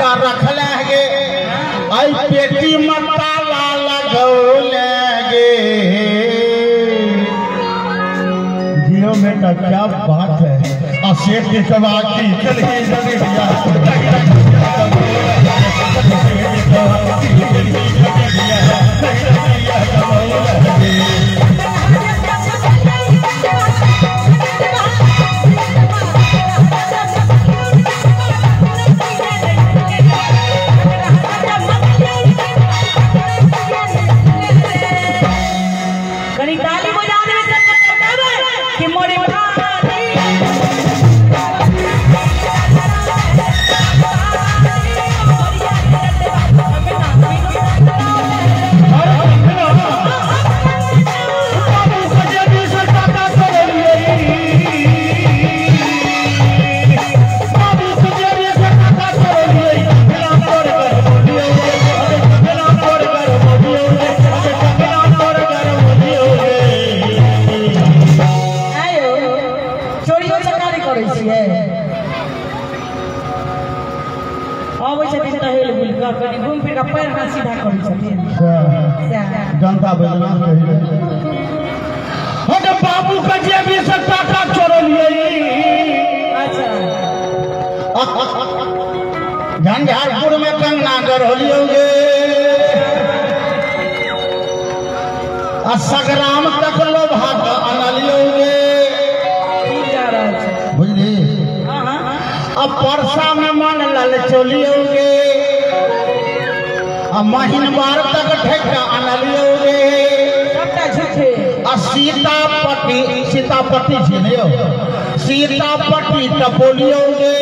कर रख लेंगे आई पेटी में ताला लगौलेंगे। जियो बेटा क्या बात है अशेष की चबाकी चलिए जल्दी घूम फिर पैर हाथ सीधा जनता बाबू का जेब से टाका चोरलिए। झंझारपुर में कंगना गढ़ोलियोगे सगराम तक लोभा का अनलियोगे बुझली। अब परसा में मन लल चोलियोगे महीनवार तक ठेका अनलियोगे। सीतापति झिलियो सीतापति टपोलियोगे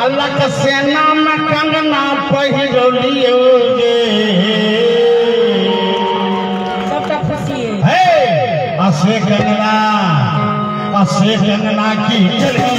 अलग सेना में कंगना पहिरोलियोगे। असे कंगना की चली